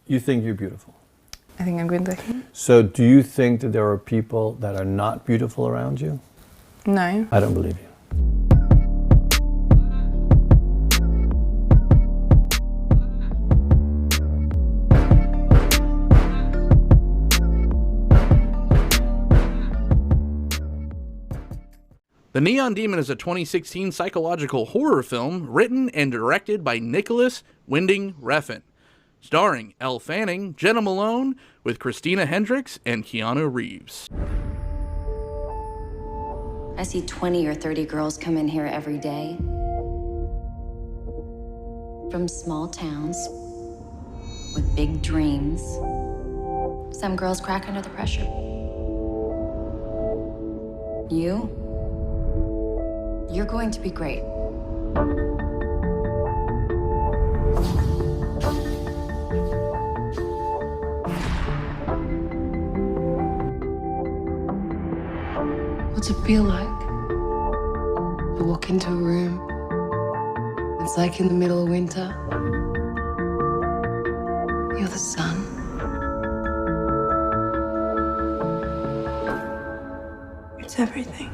You think you're beautiful? I think I'm good looking. So do you think that there are people that are not beautiful around you? No. I don't believe you. The Neon Demon is a 2016 psychological horror film written and directed by Nicholas Winding Refn, starring Elle Fanning, Jenna Malone, with Christina Hendricks and Keanu Reeves. I see 20 or 30 girls come in here every day. From small towns with big dreams. Some girls crack under the pressure. You're going to be great. What's it feel like? You walk into a room, it's like in the middle of winter. You're the sun. It's everything.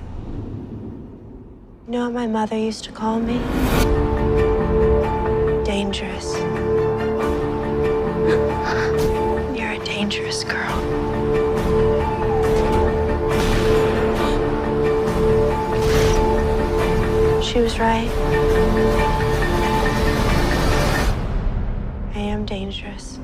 You know what my mother used to call me? Dangerous. You're a dangerous girl. She was right. I am dangerous.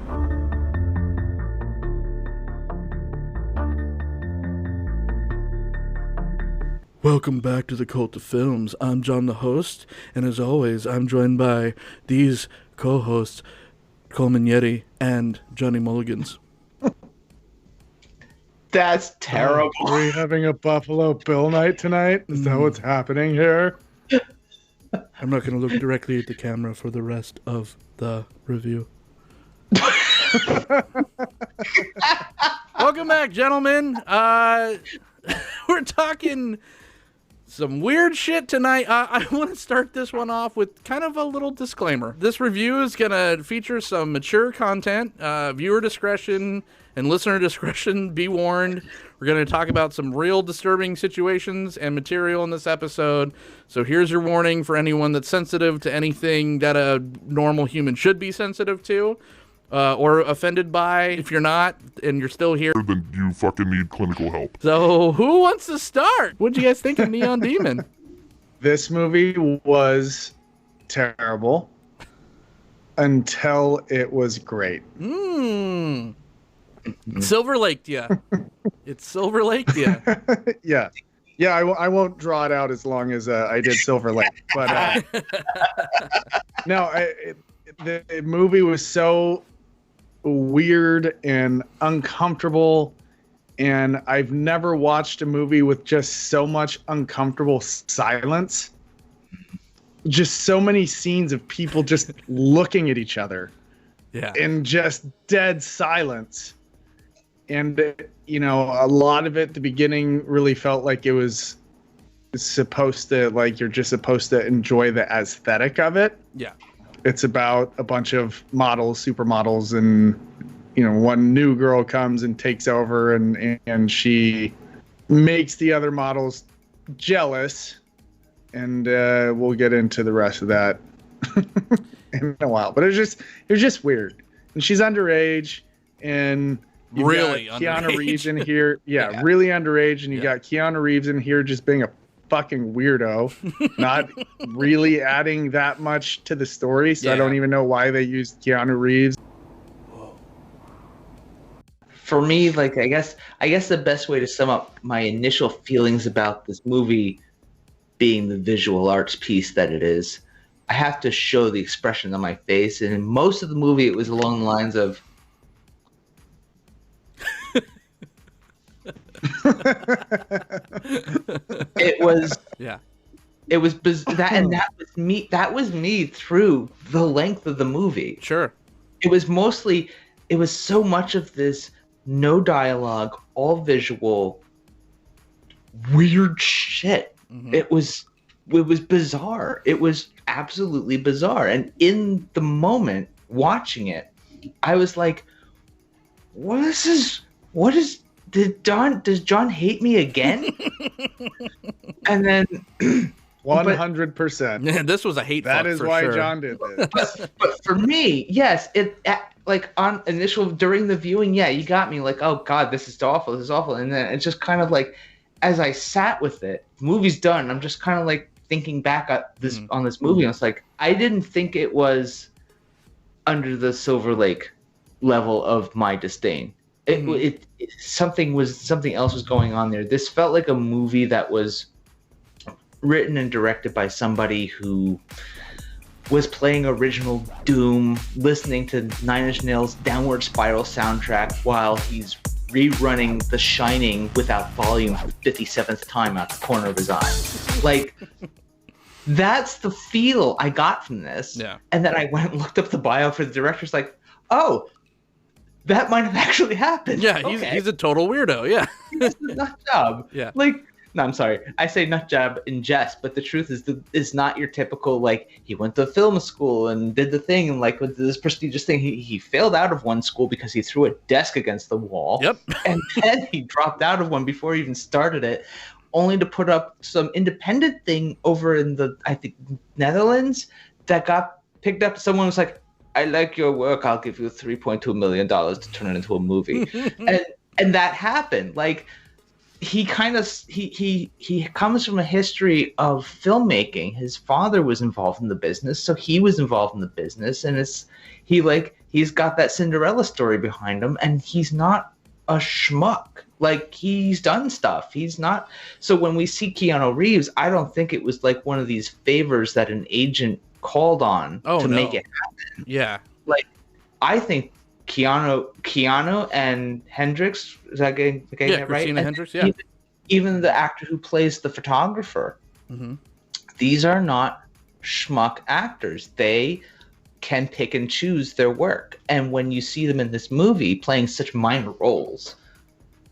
Welcome back to the Cult of Films. I'm John, the host, and as always, I'm joined by these co-hosts, Coleman Yeti and Johnny Mulligans. That's terrible. Are we having a Buffalo Bill night tonight? Is that what's happening here? I'm not going to look directly at the camera for the rest of the review. Welcome back, gentlemen. We're talking some weird shit tonight. I want to start this one off with kind of a little disclaimer. This review is going to feature some mature content. Viewer discretion and listener discretion be warned. We're going to talk about some real disturbing situations and material in this episode. So here's your warning for anyone that's sensitive to anything that a normal human should be sensitive to. Or offended by. If you're not and you're still here, then you fucking need clinical help. So who wants to start? What'd you guys think of Neon Demon? This movie was terrible until it was great. Silver Laked ya. It's Silver Laked ya. Yeah. Yeah, I won't draw it out as long as I did Silver Lake. But no, the movie was so weird and uncomfortable, and I've never watched a movie with just so much uncomfortable silence. Just so many scenes of people just looking at each other. Yeah. And just dead silence. And, you know, a lot of it, the beginning really felt like it was supposed to, like, you're just supposed to enjoy the aesthetic of it. Yeah. It's about a bunch of models, supermodels, and, you know, one new girl comes and takes over, and she makes the other models jealous. And we'll get into the rest of that in a while. But it was just weird. And she's underage, and you've really got Keanu underage. Reeves in here. Yeah, really underage, and you got Keanu Reeves in here just being a fucking weirdo, not really adding that much to the story. So I don't even know why they used Keanu Reeves. For me, like, I guess the best way to sum up my initial feelings about this movie being the visual arts piece that it is, I have to show the expression on my face. And in most of the movie, it was along the lines of, it was that was me through the length of the movie. Sure. It was so much of this no dialogue, all visual, weird shit. Mm-hmm. It was bizarre. It was absolutely bizarre. And in the moment watching it, I was like, does John hate me again? And then 100%. Yeah, this was a hate That fuck is for why sure. John did this. but for me, yes, like on initial during the viewing, yeah, you got me like, oh God, this is awful. And then it's just kind of like, as I sat with it, the movie's done. I'm just kind of like thinking back at this on this movie. And it's like, I didn't think it was under the Silver Lake level of my disdain. Something else was going on there. This felt like a movie that was written and directed by somebody who was playing original Doom, listening to Nine Inch Nails' Downward Spiral soundtrack while he's rerunning The Shining without volume for the 57th time out the corner of his eye. Like, that's the feel I got from this. Yeah. And then I went and looked up the bio for the director's like, oh, that might have actually happened. Yeah, he's a total weirdo. Yeah. This is nut job. Yeah. Like, no, I'm sorry. I say nut job in jest, but the truth is it's not your typical, like, he went to film school and did the thing and like with this prestigious thing. He failed out of one school because he threw a desk against the wall. Yep. And then he dropped out of one before he even started it, only to put up some independent thing over in the, I think, Netherlands that got picked up. Someone was like, I like your work. I'll give you $3.2 million to turn it into a movie. and that happened. Like, he comes from a history of filmmaking. His father was involved in the business, so he was involved in the business, and he's got that Cinderella story behind him, and he's not a schmuck. Like, he's done stuff. He's not. So when we see Keanu Reeves, I don't think it was like one of these favors that an agent called on make it happen. Yeah. Like, I think Keanu and Hendricks, is that getting that right? Christina Hendricks, yeah. Even the actor who plays the photographer. Mm-hmm. These are not schmuck actors. They can pick and choose their work. And when you see them in this movie playing such minor roles,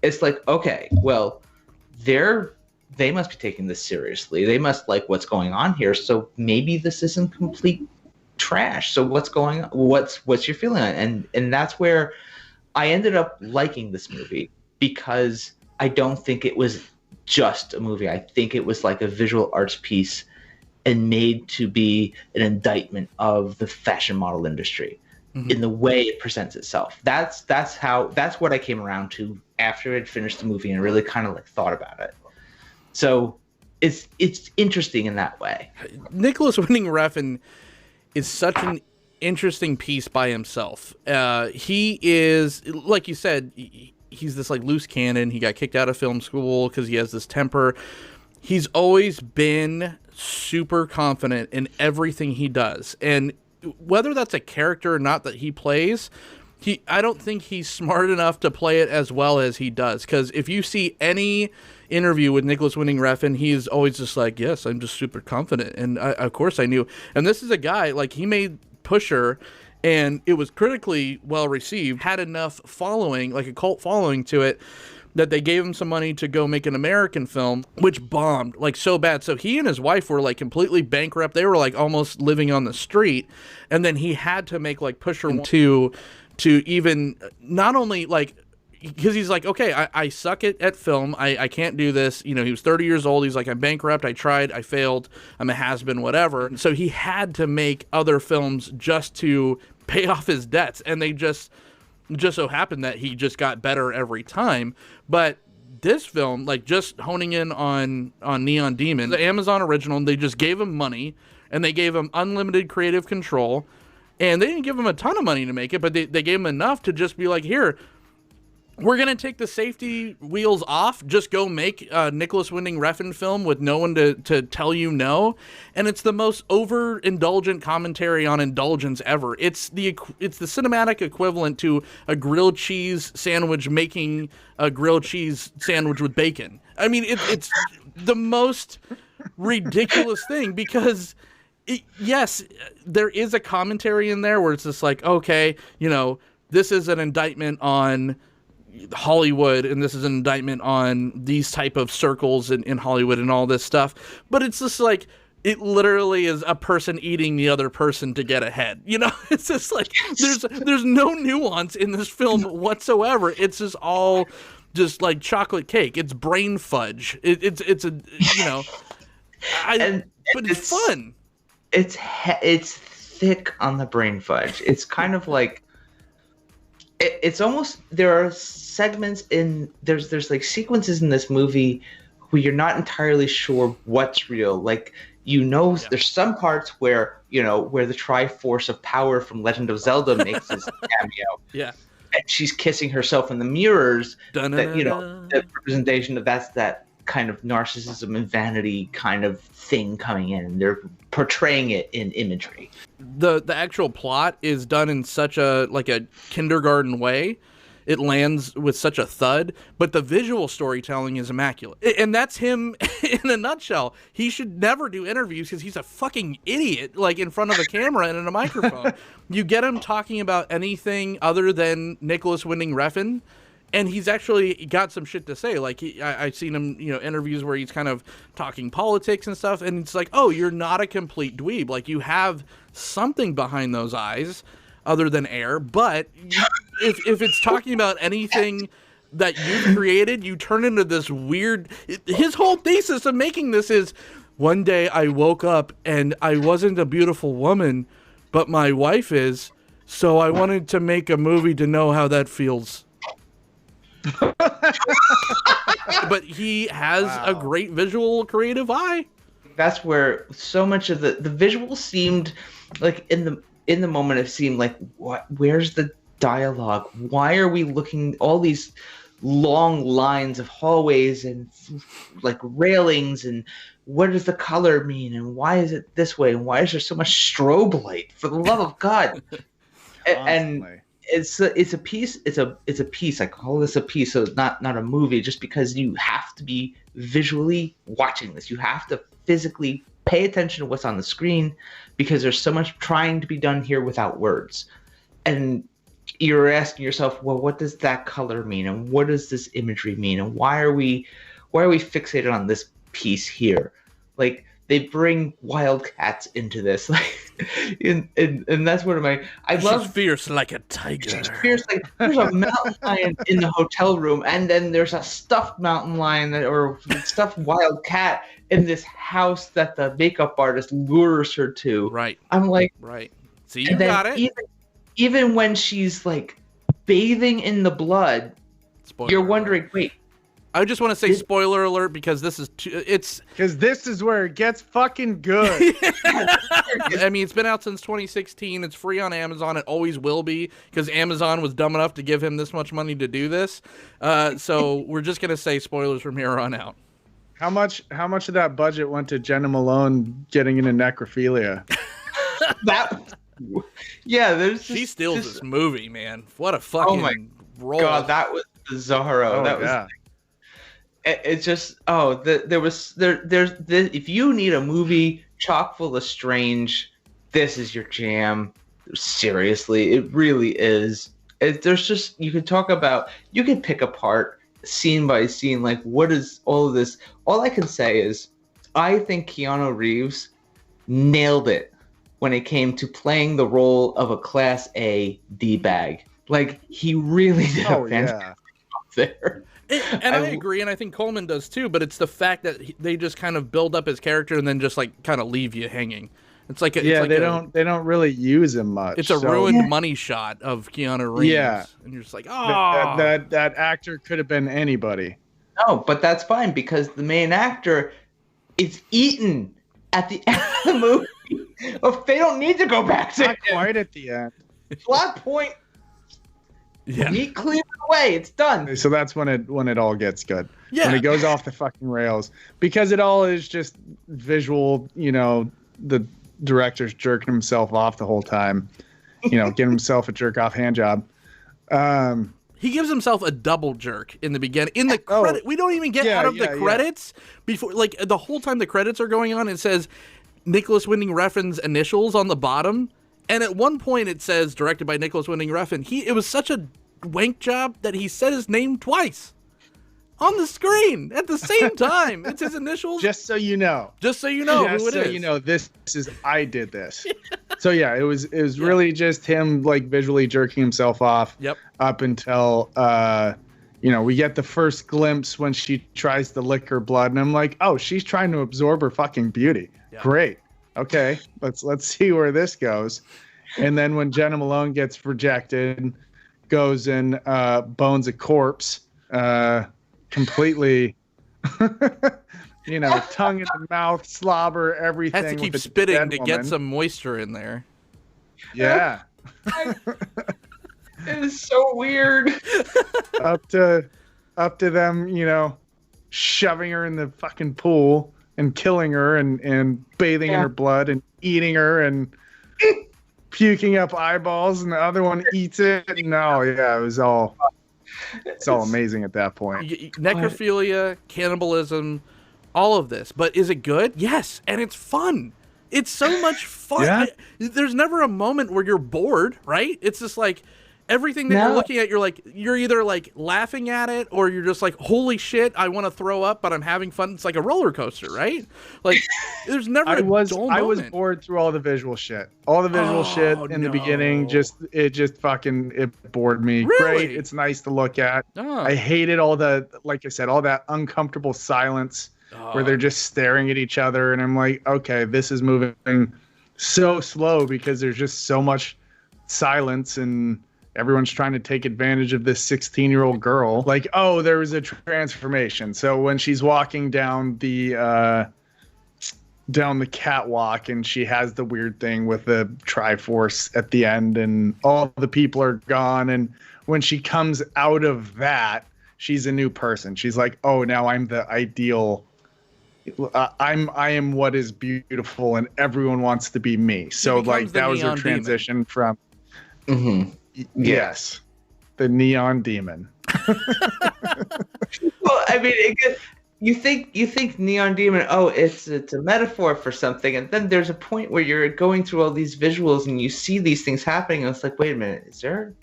it's like, okay, well, they must be taking this seriously. They must like what's going on here. So maybe this isn't complete trash. So what's going on? What's your feeling on it? And that's where I ended up liking this movie, because I don't think it was just a movie. I think it was like a visual arts piece and made to be an indictment of the fashion model industry in the way it presents itself. That's what I came around to after I'd finished the movie and really kind of like thought about it. So it's interesting in that way. Nicholas Winding Refn is such an interesting piece by himself. He is, like you said, he's this like loose cannon. He got kicked out of film school because he has this temper. He's always been super confident in everything he does. And whether that's a character or not that he plays, I don't think he's smart enough to play it as well as he does. Because if you see any interview with Nicholas Winding Refn, he's always just like, yes, I'm just super confident. And of course I knew. And this is a guy, like, he made Pusher, and it was critically well received, had enough following, like a cult following to it, that they gave him some money to go make an American film, which bombed like so bad. So he and his wife were like completely bankrupt. They were like almost living on the street. And then he had to make like Pusher 2 to even not only like, because he's like, okay, I suck at film. I can't do this. You know, he was 30 years old. He's like, I'm bankrupt. I tried. I failed. I'm a has-been, whatever. So he had to make other films just to pay off his debts. And they just so happened that he just got better every time. But this film, like, just honing in on Neon Demon, the Amazon original, they just gave him money, and they gave him unlimited creative control. And they didn't give him a ton of money to make it, but they gave him enough to just be like, here, we're going to take the safety wheels off. Just go make a Nicholas Winding Refn film with no one to tell you no. And it's the most overindulgent commentary on indulgence ever. It's the cinematic equivalent to a grilled cheese sandwich making a grilled cheese sandwich with bacon. I mean, it's the most ridiculous thing, because yes, there is a commentary in there where it's just like, okay, you know, this is an indictment on Hollywood, and this is an indictment on these type of circles in Hollywood and all this stuff. But it's just like, it literally is a person eating the other person to get ahead. You know, it's just like there's no nuance in this film whatsoever. It's just all just like chocolate cake. It's brain fudge. It's a, you know, but it's fun. It's thick on the brain fudge. It's kind of like it's almost, there are segments in there's like sequences in this movie where you're not entirely sure what's real. Like, you know, there's some parts where, you know, where the Triforce of Power from Legend of Zelda makes his cameo. Yeah. And she's kissing herself in the mirrors. That, you know, the representation of that kind of narcissism and vanity kind of thing coming in. They're portraying it in imagery. The actual plot is done in such a kindergarten way. It lands with such a thud, but the visual storytelling is immaculate. And that's him in a nutshell. He should never do interviews because he's a fucking idiot, like in front of a camera and in a microphone. You get him talking about anything other than Nicholas Winding Refn, and he's actually got some shit to say. Like, I've seen him, you know, interviews where he's kind of talking politics and stuff, and it's like, oh, you're not a complete dweeb. Like, you have something behind those eyes other than air, but if it's talking about anything that you created, you turn into this weird... His whole thesis of making this is, one day I woke up and I wasn't a beautiful woman, but my wife is, so I wanted to make a movie to know how that feels. But he has a great visual creative eye. That's where so much of the visuals seemed like in the moment it seemed like, where's the dialogue? Why are we looking all these long lines of hallways and like railings, and what does the color mean, and why is it this way, and why is there so much strobe light, for the love of God? And it's a piece. It's a piece. I call this a piece, so it's not a movie, just because you have to be visually watching this. You have to physically pay attention to what's on the screen, because there's so much trying to be done here without words. And you're asking yourself, well, what does that color mean, and what does this imagery mean, and why are we fixated on this piece here? Like, they bring wildcats into this, like, and that's one of my. She's fierce like a tiger. She's fierce like, there's a mountain lion in the hotel room, and then there's a stuffed mountain lion or stuffed wildcat in this house that the makeup artist lures her to. Right. I'm like, right. See, you got it. Even when she's like bathing in the blood, you're wondering, wait. I just want to say spoiler alert, because this is because this is where it gets fucking good. I mean, it's been out since 2016. It's free on Amazon. It always will be, because Amazon was dumb enough to give him this much money to do this. So we're just gonna say spoilers from here on out. How much of that budget went to Jenna Malone getting into necrophilia? She steals this movie, man. What a fucking role. God, that was bizarro. That was. It's just there's if you need a movie chock full of strange, this is your jam. Seriously, it really is. There's just, you could pick apart scene by scene, like, what is all of this? All I can say is I think Keanu Reeves nailed it when it came to playing the role of a Class A D-bag. Like, he really did a fantastic job there. And I agree, and I think Coleman does too, but it's the fact that they just kind of build up his character and then just like kind of leave you hanging. It's like they don't really use him much. It's a ruined money shot of Keanu Reeves. Yeah, and you're just like, oh, that actor could have been anybody. No, but that's fine, because the main actor is eaten at the end of the movie. They don't need to go back to not quite at the end. Plot point. Yeah. He cleared it away. It's done. So that's when it all gets good. Yeah. When it goes off the fucking rails, because it all is just visual. You know, the director's jerking himself off the whole time. You know, getting himself a jerk off hand job. He gives himself a double jerk in the beginning. In the credit, we don't even get out of the credits before. Like, the whole time the credits are going on, it says Nicholas Winding Refn's initials on the bottom. And at one point it says directed by Nicholas Winding Refn. It was such a wank job that he said his name twice. on the screen at the same time. It's his initials. Just so you know. Just so you know who it is. You know, this is I did this. So yeah, it was really just him like visually jerking himself off. Yep. Up until we get the first glimpse when she tries to lick her blood, and I'm like, oh, she's trying to absorb her fucking beauty. Yeah. Great. Okay, let's see where this goes. And then when Jenna Malone gets rejected, goes and bones a corpse, completely, tongue in the mouth, slobber, everything. Has to keep spitting to get some moisture in there. Yeah. It is so weird. Up to them, shoving her in the fucking pool and killing her and bathing in her blood and eating her and puking up eyeballs, and the other one eats it. No, yeah, it's all amazing at that point. Necrophilia, cannibalism, all of this. But is it good? Yes, and it's fun. It's so much fun. Yeah. There's never a moment where you're bored, right? It's just like everything that you're looking at, you're either like laughing at it or you're just like, holy shit, I want to throw up, but I'm having fun. It's like a roller coaster, right? Like there's never I was moment. bored through all the visual shit. All the visual shit in the beginning it bored me. Really? Great. It's nice to look at. Oh. I hated all the, like I said, all that uncomfortable silence where they're just staring at each other, and I'm like, okay, this is moving so slow because there's just so much silence and everyone's trying to take advantage of this 16-year-old girl. Like, oh, there was a transformation. So when she's walking down the catwalk and she has the weird thing with the Triforce at the end and all the people are gone. And when she comes out of that, she's a new person. She's like, oh, now I'm the ideal. I am what is beautiful and everyone wants to be me. So like that was her transition from. Mm-hmm. Yes, the neon demon. Well, I mean, you think neon demon. Oh, it's a metaphor for something, and then there's a point where you're going through all these visuals and you see these things happening, and it's like, wait a minute, is there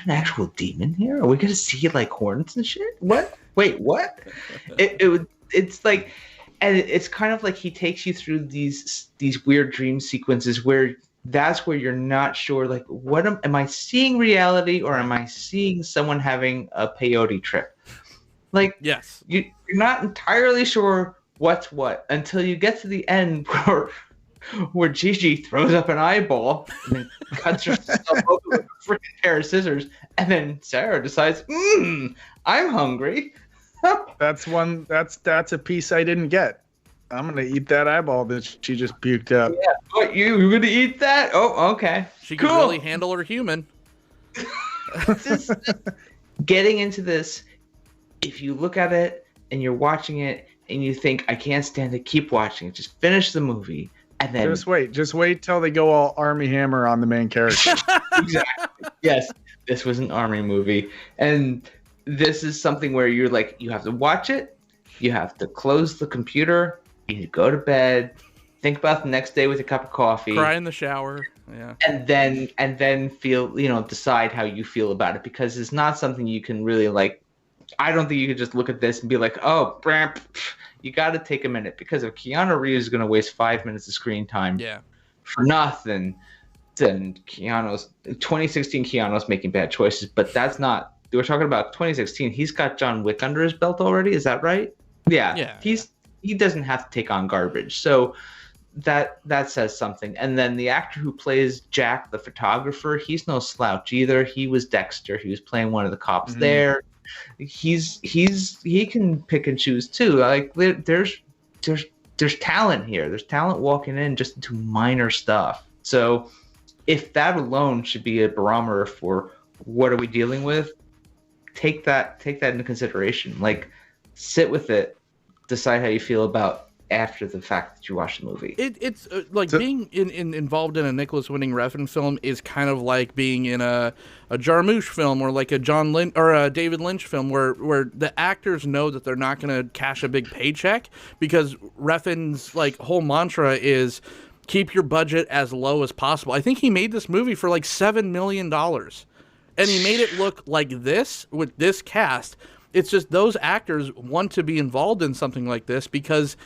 an actual demon here? Are we gonna see like horns and shit? What? Wait, what? It's like, and it's kind of like he takes you through these weird dream sequences where. That's where you're not sure, like, what am I seeing reality or am I seeing someone having a peyote trip? Like, yes, you're not entirely sure what's what until you get to the end where Gigi throws up an eyeball and then cuts herself open with a freaking pair of scissors, and then Sarah decides, I'm hungry. That's a piece I didn't get. I'm gonna eat that eyeball that she just puked up. Yeah, what, you're gonna eat that? Oh, okay. She can really handle her human. Getting into this, if you look at it and you're watching it and you think, I can't stand it, keep watching it. Just finish the movie and then just wait till they go all Army Hammer on the main character. Exactly. Yes, this was an Army movie, and this is something where you're like, you have to watch it, you have to close the computer. You go to bed, think about the next day with a cup of coffee, cry in the shower, yeah, and then feel, decide how you feel about it, because it's not something you can really like. I don't think you could just look at this and be like, oh, bramp. You got to take a minute, because if Keanu Reeves is going to waste 5 minutes of screen time, for nothing, then 2016 Keanu's making bad choices. But that's not. We're talking about 2016. He's got John Wick under his belt already. Is that right? Yeah. He doesn't have to take on garbage. So that says something. And then the actor who plays Jack, the photographer, he's no slouch either. He was Dexter. He was playing one of the cops there. He can pick and choose too. Like there's talent here. There's talent walking in just into minor stuff. So if that alone should be a barometer for what are we dealing with, take that into consideration. Like, sit with it. Decide how you feel about after the fact that you watch the movie. It's being involved in a Nicholas Winding Refn film is kind of like being in a Jarmusch film or like a John Lynch or a David Lynch film where the actors know that they're not going to cash a big paycheck, because Refn's like whole mantra is keep your budget as low as possible. I think he made this movie for like $7 million, and he made it look like this with this cast. It's just those actors want to be involved in something like this because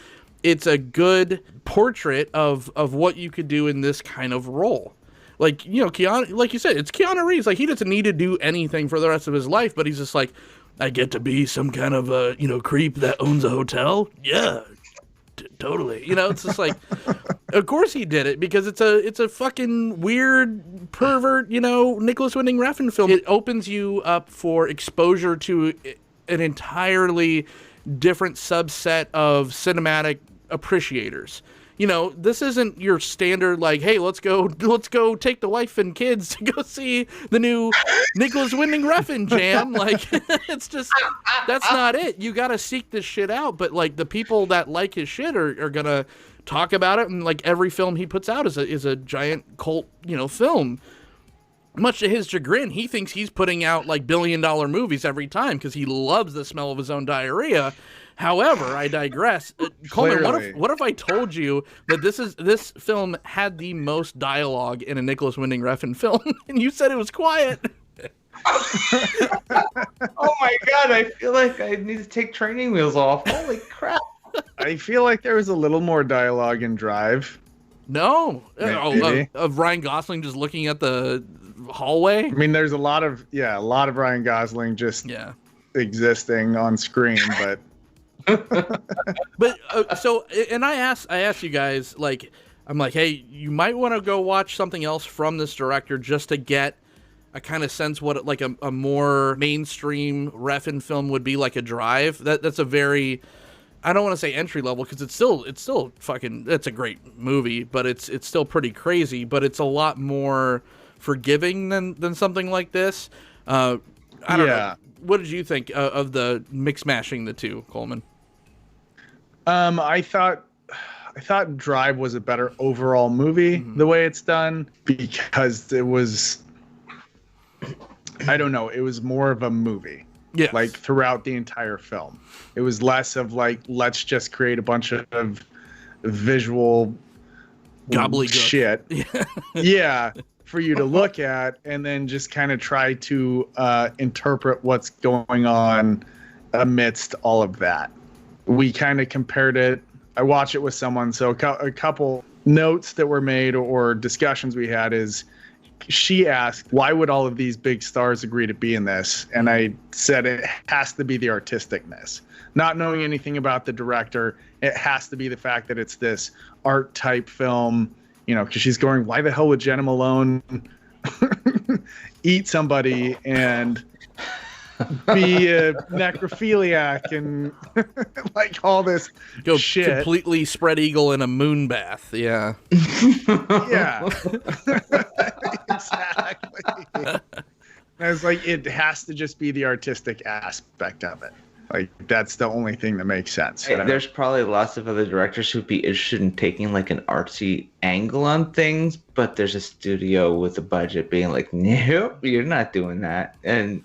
it's a good portrait of what you could do in this kind of role. Like, Keanu, like you said, it's Keanu Reeves. Like, he doesn't need to do anything for the rest of his life, but he's just like, I get to be some kind of a, creep that owns a hotel. Yeah, totally. It's just like, of course he did it because it's a fucking weird pervert, Nicholas Winding Refn film. It opens you up for exposure to an entirely different subset of cinematic appreciators. This isn't your standard, like, hey, let's go take the wife and kids to go see the new Nicholas Winding Refn jam. Like, it's just, that's not it. You got to seek this shit out. But, like, the people that like his shit are going to talk about it. And, like, every film he puts out is a giant cult, film. Much to his chagrin, he thinks he's putting out, like, billion-dollar movies every time because he loves the smell of his own diarrhea. However, I digress. Coleman, what if I told you that this film had the most dialogue in a Nicholas Winding Refn film, and you said it was quiet? Oh my god, I feel like I need to take training wheels off. Holy crap. I feel like there was a little more dialogue in Drive. No. Of Ryan Gosling just looking at the hallway? I mean, there's a lot of Ryan Gosling just existing on screen, but... But and I asked you guys, like, I'm like, hey, you might want to go watch something else from this director just to get a kind of sense what like a more mainstream Refn film would be, like a Drive. That's a very, I don't want to say entry level because it's still fucking, it's a great movie, but it's still pretty crazy, but it's a lot more forgiving than something like this. I don't know. What did you think of the mix mashing the two, Coleman? I thought Drive was a better overall movie, the way it's done, because it was, I don't know, it was more of a movie. Yeah. Like throughout the entire film. It was less of like, let's just create a bunch of visual gobbledygook shit. Yeah. For you to look at and then just kind of try to interpret what's going on amidst all of that. We kind of compared it. I watched it with someone. So a couple notes that were made or discussions we had is she asked, why would all of these big stars agree to be in this? And I said it has to be the artisticness. Not knowing anything about the director, it has to be the fact that it's this art type film, because she's going, why the hell would Jenna Malone eat somebody and be a necrophiliac and like all this shit. Completely spread eagle in a moon bath. Yeah. Yeah. Exactly. I was like, it has to just be the artistic aspect of it. Like, that's the only thing that makes sense. There's probably lots of other directors who'd be interested in taking like an artsy angle on things, but there's a studio with a budget being like, nope, you're not doing that. And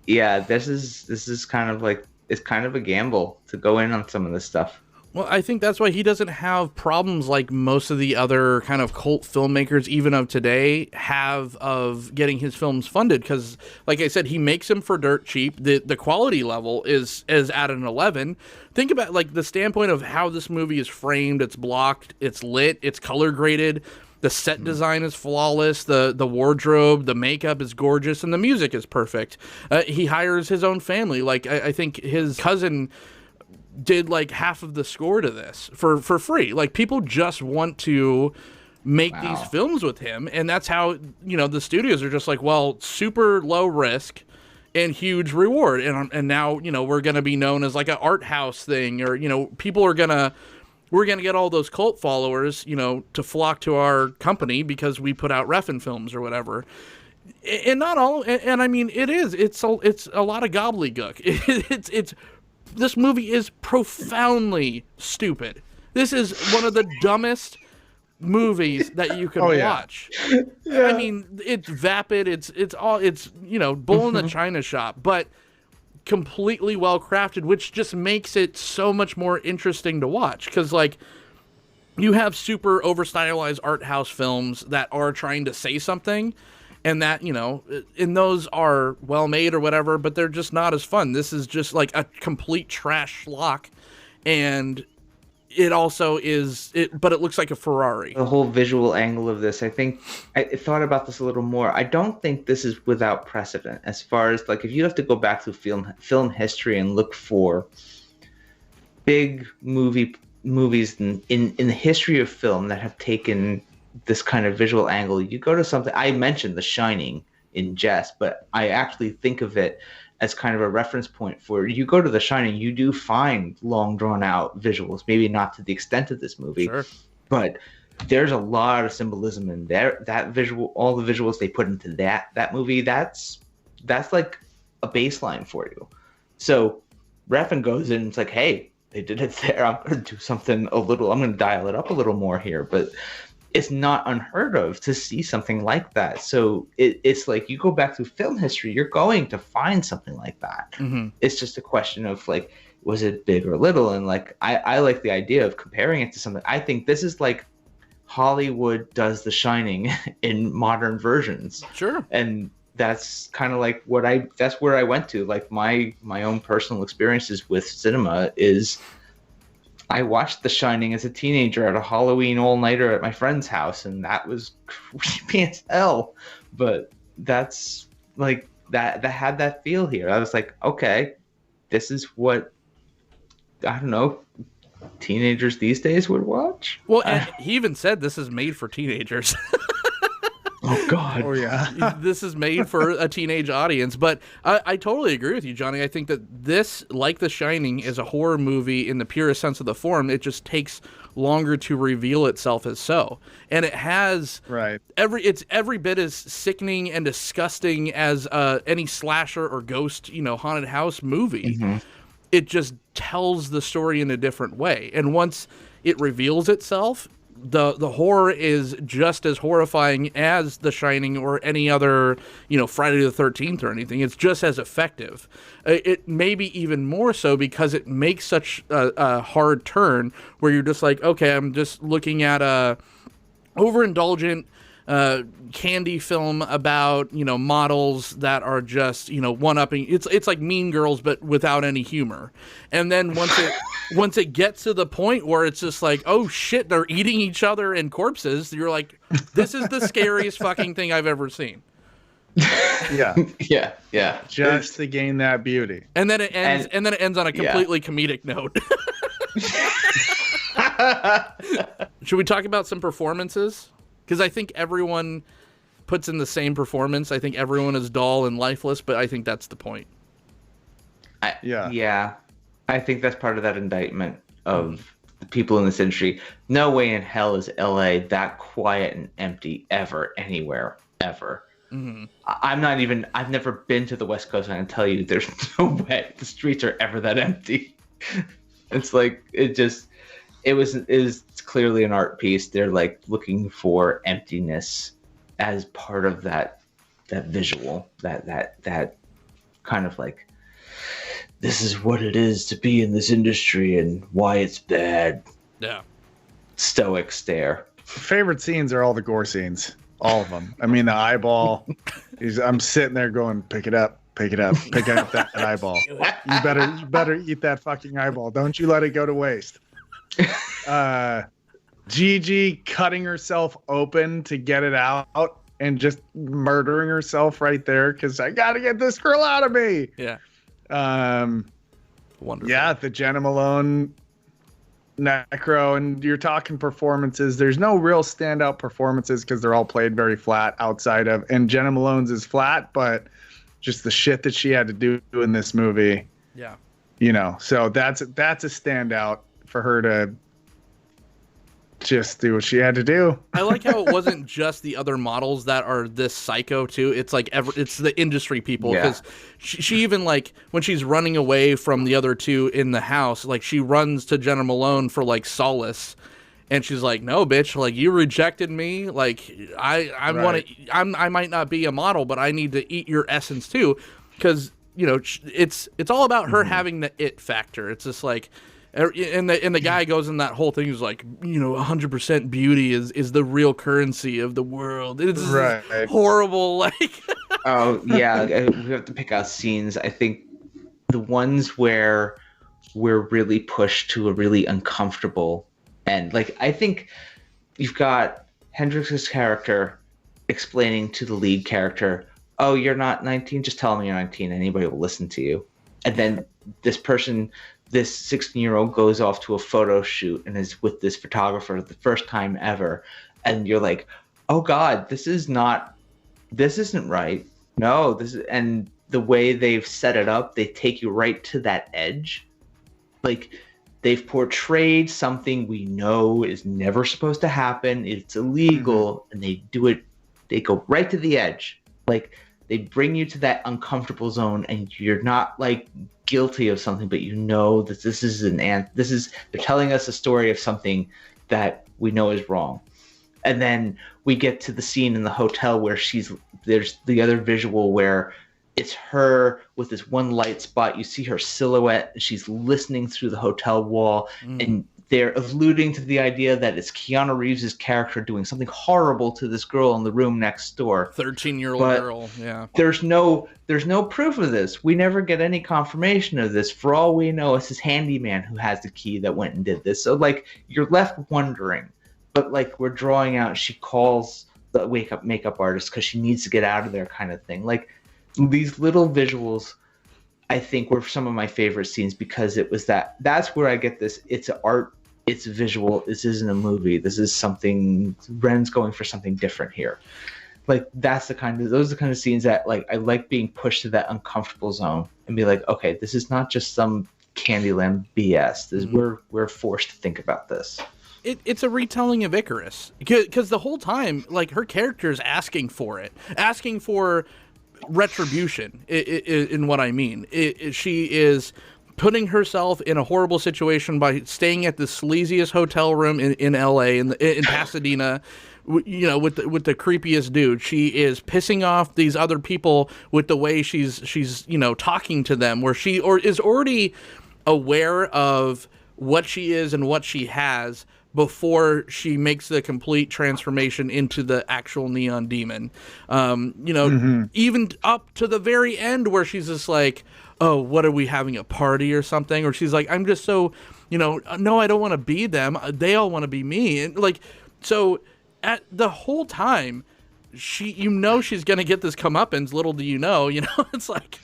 yeah, this is kind of like, it's kind of a gamble to go in on some of this stuff. Well, I think that's why he doesn't have problems like most of the other kind of cult filmmakers, even of today, have of getting his films funded. Because, like I said, he makes them for dirt cheap. The quality level is at an 11. Think about like the standpoint of how this movie is framed. It's blocked. It's lit. It's color graded. The set design is flawless. The wardrobe, the makeup is gorgeous, and the music is perfect. He hires his own family. Like I think his cousin did like half of the score to this for free. Like people just want to make these films with him, and that's how the studios are just like, well, super low risk and huge reward, and now we're gonna be known as like an art house thing, or we're gonna get all those cult followers to flock to our company because we put out Refn films or whatever. And not all, and I mean it's a lot of gobbledygook. It's this movie is profoundly stupid. This is one of the dumbest movies that you can watch. Yeah. I mean, it's vapid. It's bull in the china shop, but completely well crafted, which just makes it so much more interesting to watch. Because like you have super over stylized art house films that are trying to say something, And that, you know, and those are well made or whatever, but they're just not as fun. This is just like a complete trash schlock, and it also is, but it looks like a Ferrari. The whole visual angle of this, I think, I thought about this a little more. I don't think this is without precedent as far as, like, if you have to go back to film history and look for big movies in the history of film that have taken this kind of visual angle, you go to something. I mentioned The Shining in jest, but I actually think of it as kind of a reference point for, you go to The Shining, you do find long drawn out visuals, maybe not to the extent of this movie, Sure. but there's a lot of symbolism in there. That visual, all the visuals they put into that movie, that's like a baseline for you. So Refn goes in and it's like, hey, they did it there. I'm going to do something I'm going to dial it up a little more here. But it's not unheard of to see something like that. So it's like, you go back through film history, you're going to find something like that. Mm-hmm. It's just a question of, like, was it big or little? And, like, I like the idea of comparing it to something. I think this is like Hollywood does The Shining in modern versions. Sure. And that's kind of like that's where I went to. Like, my own personal experiences with cinema is, I watched The Shining as a teenager at a Halloween all-nighter at my friend's house, and that was creepy as hell. But that's like that had that feel here. I was like, okay, this is what, I don't know, teenagers these days would watch. Well, and he even said this is made for teenagers. Oh God. Oh yeah. This is made for a teenage audience. But I totally agree with you, Johnny. I think that this, like The Shining, is a horror movie in the purest sense of the form. It just takes longer to reveal itself as so. And it has it's every bit as sickening and disgusting as any slasher or ghost, haunted house movie. Mm-hmm. It just tells the story in a different way. And once it reveals itself, the horror is just as horrifying as The Shining or any other, Friday the 13th or anything. It's just as effective. It may be even more so because it makes such a hard turn where you're just like, okay, I'm just looking at a overindulgent candy film about, models that are just, one-upping. It's like Mean Girls, but without any humor. And then once it gets to the point where it's just like, oh shit, they're eating each other and corpses, you're like, this is the scariest fucking thing I've ever seen. Yeah. Yeah. Just to gain that beauty. And then it ends on a completely comedic note. Should we talk about some performances? Because I think everyone puts in the same performance. I think everyone is dull and lifeless, but I think that's the point. Yeah. I think that's part of that indictment of the people in this industry. No way in hell is LA that quiet and empty ever, anywhere, ever. Mm-hmm. I've never been to the West Coast, and I can tell you there's no way the streets are ever that empty. It's like, it is clearly an art piece. They're like looking for emptiness as part of that visual, that kind of like, this is what it is to be in this industry and why it's bad. Yeah. Stoic stare. Favorite scenes are all the gore scenes. All of them. I mean, the eyeball. I'm sitting there going, pick it up that eyeball. You better eat that fucking eyeball. Don't you let it go to waste. Gigi cutting herself open to get it out and just murdering herself right there because I gotta get this girl out of me. Yeah. Wonderful. Yeah, the Jenna Malone Necro, and you're talking performances. There's no real standout performances because they're all played very flat outside of, and Jenna Malone's is flat, but just the shit that she had to do in this movie. Yeah. So that's a standout for her to just do what she had to do. I like how it wasn't just the other models that are this psycho too. It's like it's the industry people, because she even, like, when she's running away from the other two in the house, like, she runs to Jenna Malone for like solace, and she's like, no bitch, like, you rejected me, like, I might not be a model, but I need to eat your essence too, because it's all about her having the it factor. It's just like, And the guy goes in that whole thing. He's like, 100% beauty is the real currency of the world. It's horrible. Like, oh yeah, we have to pick out scenes. I think the ones where we're really pushed to a really uncomfortable end. Like, I think you've got Hendrix's character explaining to the lead character, "Oh, you're not 19. Just tell them you're 19. Anybody will listen to you." And then this 16-year-old goes off to a photo shoot and is with this photographer the first time ever. And you're like, oh God, this isn't right. No, and the way they've set it up, they take you right to that edge. Like, they've portrayed something we know is never supposed to happen. It's illegal. And they do it. They go right to the edge. Like, they bring you to that uncomfortable zone, and you're not like guilty of something, but you know that they're telling us a story of something that we know is wrong. And then we get to the scene in the hotel where there's the other visual where it's her with this one light spot. You see her silhouette, and she's listening through the hotel wall, and they're alluding to the idea that it's Keanu Reeves' character doing something horrible to this girl in the room next door. 13-year-old girl, yeah. There's no proof of this. We never get any confirmation of this. For all we know, it's this handyman who has the key that went and did this. So, like, you're left wondering. But, like, we're drawing out, she calls the makeup artist because she needs to get out of there kind of thing. Like, these little visuals, I think, were some of my favorite scenes because it was that's where I get this. It's art, it's visual. This isn't a movie. This is something. Ren's going for something different here. Like, those are the kind of scenes that, like, I like being pushed to that uncomfortable zone and be like, okay, this is not just some Candyland BS. We're forced to think about this. It's a retelling of Icarus because the whole time, like, her character is asking for retribution in what I mean. She is putting herself in a horrible situation by staying at the sleaziest hotel room in LA, in Pasadena, with the creepiest dude. She is pissing off these other people with the way she's talking to them, where she is already aware of what she is and what she has before she makes the complete transformation into the actual neon demon. Even up to the very end where she's just like, oh, what are we having, a party or something? Or she's like, I'm just so, no, I don't want to be them. They all want to be me. And like, so at the whole time, she's going to get this comeuppance. Little do you know, it's like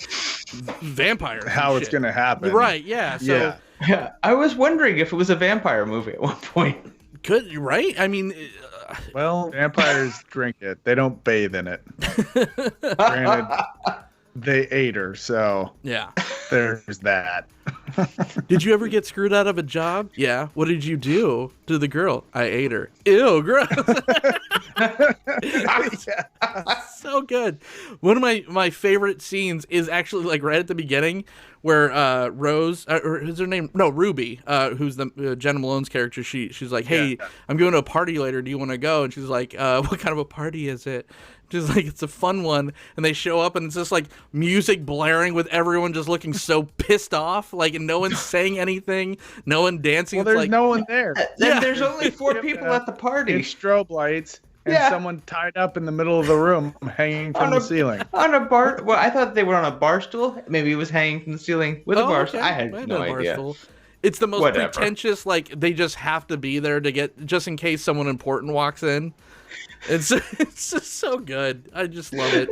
vampire. How it's going to happen. Right. Yeah. So, yeah, I was wondering if it was a vampire movie at one point. Right? I mean, well, vampires drink it. They don't bathe in it. Granted, they ate her, so yeah, there's that. Did you ever get screwed out of a job? Yeah. What did you do to the girl? I ate her. Ew, gross. So good. One of my favorite scenes is actually like right at the beginning where Rose, or is her name? No, Ruby, who's the Jenna Malone's character. She's like, hey, I'm going to a party later. Do you want to go? And she's like, what kind of a party is it? She's like, it's a fun one. And they show up and it's just like music blaring with everyone just looking so pissed off. Like, no one's saying anything. No one dancing. Well, there's no one there. There's only 4 people at the party. It's strobe lights. And someone tied up in the middle of the room, hanging from the ceiling. On a bar. Well, I thought they were on a bar stool. Maybe it was hanging from the ceiling with a bar stool. I had no idea. It's the most pretentious, like, they just have to be there to get, just in case someone important walks in. It's just so good. I just love it.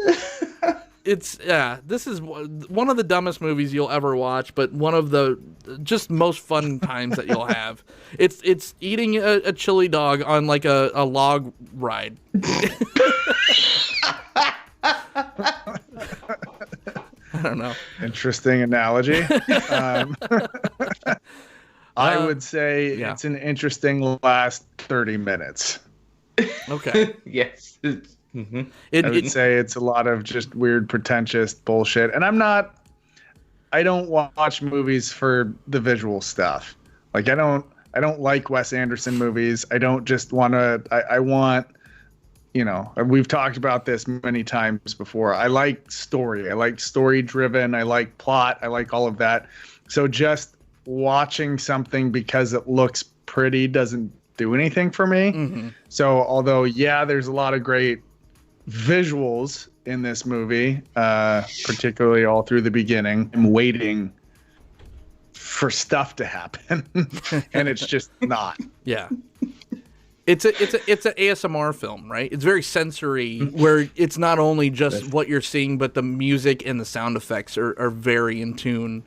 This is one of the dumbest movies you'll ever watch, but one of the just most fun times that you'll have. It's eating a chili dog on like a log ride. I don't know. Interesting analogy. I would say it's an interesting last 30 minutes. Okay. Yes. Mm-hmm. I would say it's a lot of just weird, pretentious bullshit. And I don't watch movies for the visual stuff. Like, I don't like Wes Anderson movies. I don't just want to, I want, we've talked about this many times before. I like story. I like story driven. I like plot. I like all of that. So just watching something because it looks pretty doesn't do anything for me. Mm-hmm. So although, yeah, there's a lot of great visuals in this movie, particularly all through the beginning, I'm waiting for stuff to happen and it's just not. Yeah. It's an ASMR film, right? It's very sensory, where it's not only just what you're seeing, but the music and the sound effects are very in tune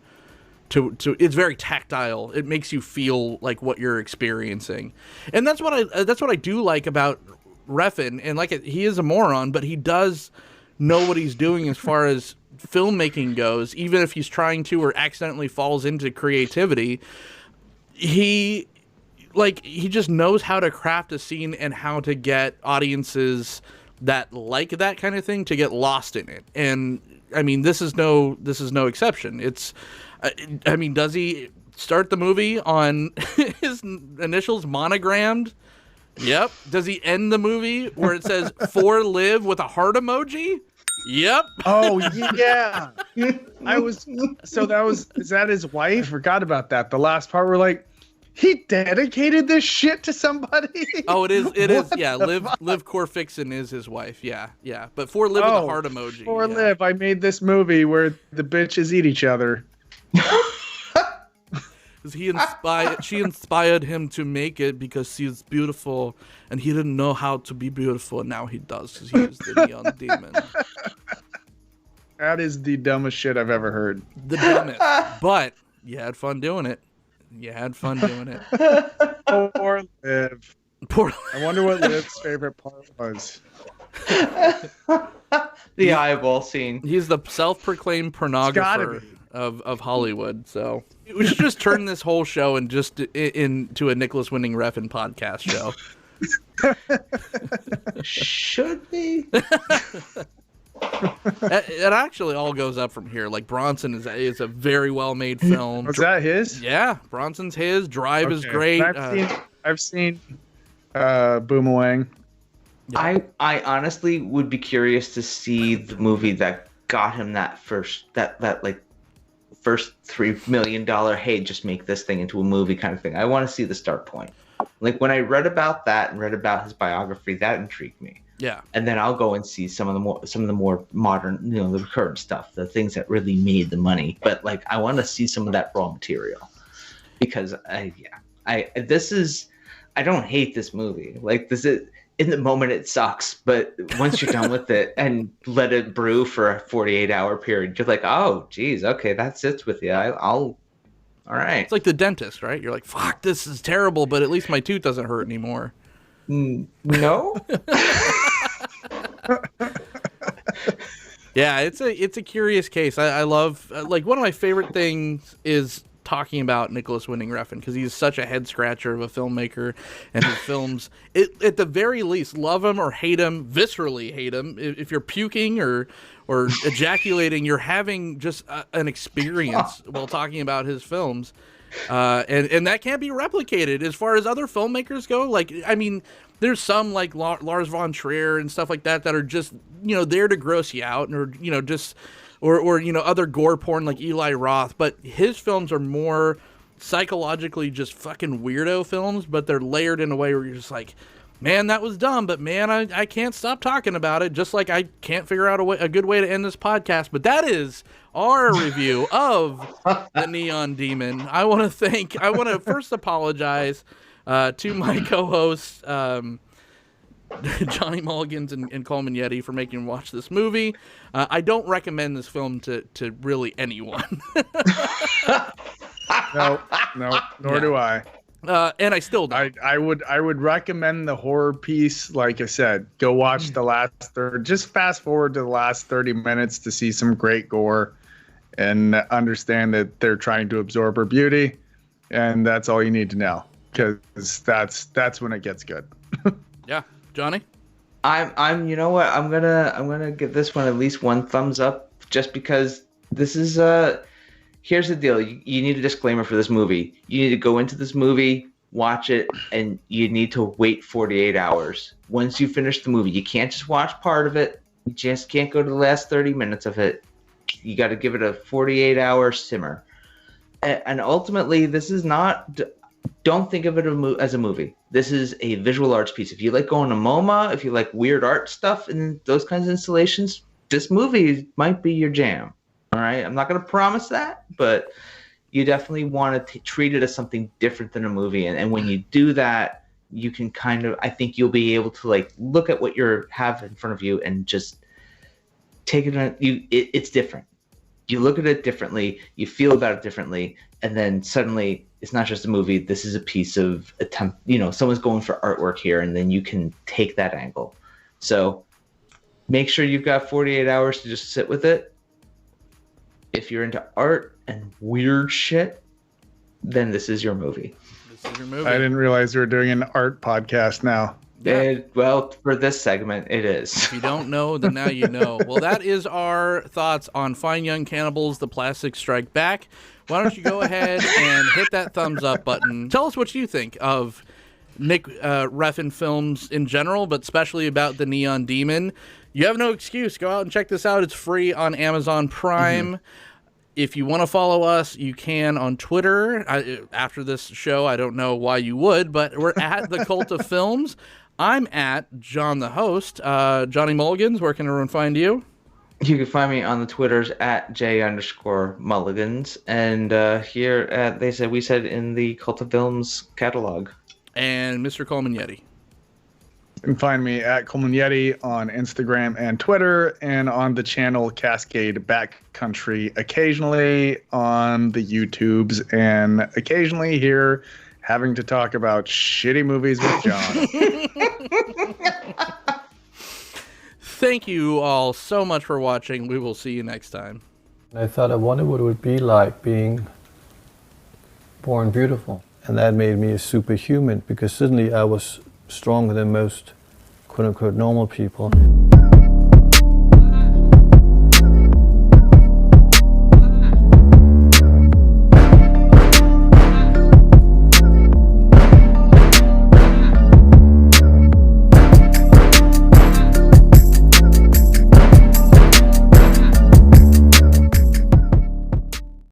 to it's very tactile. It makes you feel like what you're experiencing. And that's what I do like about Refn. And he is a moron, but he does know what he's doing as far as filmmaking goes, even if he's trying to or accidentally falls into creativity. He just knows how to craft a scene and how to get audiences that like that kind of thing to get lost in it. And I mean, this is no exception. It's, I mean, does he start the movie on his initials monogrammed? Yep. Does he end the movie where it says "for live" with a heart emoji? Yep. Oh yeah. Is that his wife? Forgot about that. The last part, we're like, he dedicated this shit to somebody. Oh, it is. Yeah, Liv Corfixon is his wife. Yeah. But "for live" with a heart emoji. For live. I made this movie where the bitches eat each other. She inspired him to make it because she is beautiful, and he didn't know how to be beautiful, and now he does because he is the neon demon. That is the dumbest shit I've ever heard. The dumbest, but you had fun doing it. Poor Liv. I wonder what Liv's favorite part was. The eyeball scene. He's the self-proclaimed pornographer of Hollywood. So we should just turn this whole show and just into a Nicholas Winding Refn podcast show. Should be. It actually all goes up from here. Like, Bronson is a very well made film. Was that his? Yeah, Bronson's his. Drive is great. I've seen Boomerang. Yeah. I honestly would be curious to see the movie that got him that first $3 million, hey, just make this thing into a movie kind of thing. I want to see the start point. Like, when I read about that and read about his biography, that intrigued me. Yeah. And then I'll go and see some of the more modern, the current stuff, the things that really made the money. But I want to see some of that raw material, because I don't hate this movie. This is, in the moment it sucks, but once you're done with it and let it brew for a 48-hour period, you're like, oh, geez, okay, that sits with you. All right. It's like the dentist, right? You're like, fuck, this is terrible, but at least my tooth doesn't hurt anymore. No. Yeah, it's a curious case. I love, one of my favorite things is talking about Nicholas Winding Refn, because he's such a head scratcher of a filmmaker, and his films, at the very least, love him or hate him, viscerally hate him. If you're puking or ejaculating, you're having just an experience while talking about his films. And that can't be replicated as far as other filmmakers go. I mean, there's some like Lars von Trier and stuff like that are just, there to gross you out, or, or other gore porn like Eli Roth. But his films are more psychologically just fucking weirdo films, but they're layered in a way where you're just like, man, that was dumb, but man, I can't stop talking about it. Just like I can't figure out a good way to end this podcast. But that is our review of The Neon Demon. I want to first apologize to my co-hosts, Johnny Mulligans and Coleman Yeti, for making me watch this movie. I don't recommend this film to really anyone. No, nor do I. And I still don't. I would recommend the horror piece. Like I said, go watch the last third. Just fast forward to the last 30 minutes to see some great gore, and understand that they're trying to absorb her beauty, and that's all you need to know, because that's when it gets good. Yeah, Johnny. I'm you know what, I'm gonna give this one at least one thumbs up, just because this is here's the deal. You need a disclaimer for this movie. You need to go into this movie, watch it, and you need to wait 48 hours. Once you finish the movie, you can't just watch part of it. You just can't go to the last 30 minutes of it. You got to give it a 48-hour simmer. And ultimately, this is not. Don't think of it as a movie. This is a visual arts piece. If you like going to MoMA, if you like weird art stuff and those kinds of installations, this movie might be your jam. All right, I'm not going to promise that, but you definitely want to treat it as something different than a movie. And when you do that, you can kind of, I think you'll be able to like look at what you have in front of you and just take it. It's different. You look at it differently, you feel about it differently, and then suddenly it's not just a movie. This is a piece of attempt. Someone's going for artwork here, and then you can take that angle. So make sure you've got 48 hours to just sit with it. If you're into art and weird shit, then this is your movie. This is your movie. I didn't realize we were doing an art podcast now. Well, for this segment, it is. If you don't know, then now you know. Well, that is our thoughts on Fine Young Cannibals, The Plastic Strike Back. Why don't you go ahead and hit that thumbs up button. Tell us what you think of Nick Refn films in general, but especially about the Neon Demon. You have no excuse. Go out and check this out. It's free on Amazon Prime. Mm-hmm. If you want to follow us, you can on Twitter. After this show, I don't know why you would, but we're at The Cult of Films. I'm at John the host. Johnny Mulligans, where can everyone find you? You can find me on the Twitters at J_Mulligans. And here at We Said in the Cult of Films catalog. And Mr. Coleman Yeti. You can find me at Coleman Yeti on Instagram and Twitter, and on the channel Cascade Backcountry, occasionally on the YouTubes, and occasionally here having to talk about shitty movies with John. Thank you all so much for watching. We will see you next time. I thought I wondered what it would be like being born beautiful. And that made me a superhuman, because suddenly I was stronger than most quote-unquote normal people.